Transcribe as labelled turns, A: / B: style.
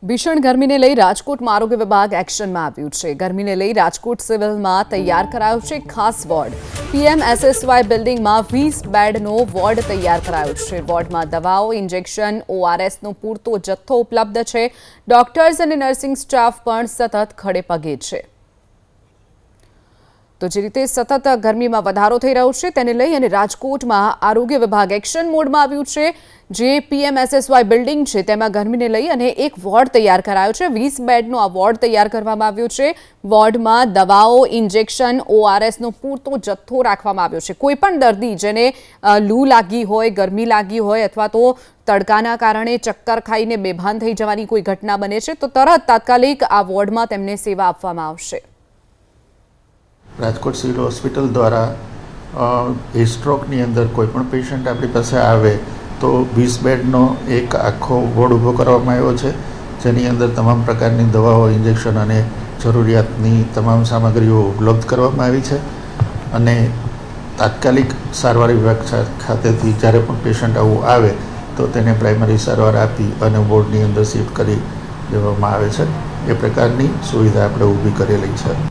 A: ભીષણ ગરમીને લઈ રાજકોટમાં આરોગ્ય વિભાગ એક્શનમાં આવ્યું છે। ગરમીને લઈ રાજકોટ સિવિલમાં તૈયાર કરાયો છે ખાસ વોર્ડ। પીએમએસએસવાય બિલ્ડિંગમાં 20 બેડનો વોર્ડ તૈયાર કરાયો છે। વોર્ડમાં દવાઓ, ઇન્જેક્શન, ઓઆરએસનો પૂરતો જથ્થો ઉપલબ્ધ છે। ડોક્ટર્સ અને નર્સિંગ સ્ટાફ પણ સતત ખડે પગે છે। તો જે રીતે સતત ગરમીમાં વધારો થઈ રહ્યો છે તેને લઈ અને રાજકોટમાં આરોગ્ય વિભાગ એક્શન મોડમાં આવ્યું છે। જે પીએમએસએસવાય બિલ્ડિંગ છે તેમાં ગરમીને લઈ અને એક વોર્ડ તૈયાર કરાયો છે। 20 બેડનો આ વોર્ડ તૈયાર કરવામાં આવ્યો છે। વોર્ડમાં દવાઓ, ઇન્જેક્શન, ઓઆરએસનો પૂરતો જથ્થો રાખવામાં આવ્યો છે। કોઈપણ દર્દી જેને લૂ લાગી હોય, ગરમી લાગી હોય અથવા તો તડકાના કારણે ચક્કર ખાઈને બેભાન થઈ જવાની કોઈ ઘટના બને છે તો તરત તાત્કાલિક આ વોર્ડમાં તેમને સેવા આપવામાં આવશે।
B: રાજકોટ સિવિલ હોસ્પિટલ દ્વારા સ્ટ્રોકની અંદર કોઈપણ પેશન્ટ આપણી પાસે આવે તો 20 બેડનો એક આખો વોર્ડ ઊભો કરવામાં આવ્યો છે, જેની અંદર તમામ પ્રકારની દવાઓ, ઇન્જેક્શન અને જરૂરિયાતની તમામ સામગ્રીઓ ઉપલબ્ધ કરવામાં આવી છે અને તાત્કાલિક સારવાર વિભાગ ખાતેથી જ્યારે પણ પેશન્ટ આવું આવે તો તેને પ્રાઇમરી સારવાર આપી અને વોર્ડની અંદર શિફ્ટ કરી દેવામાં આવે છે। એ પ્રકારની સુવિધા આપણે ઊભી કરેલી છે।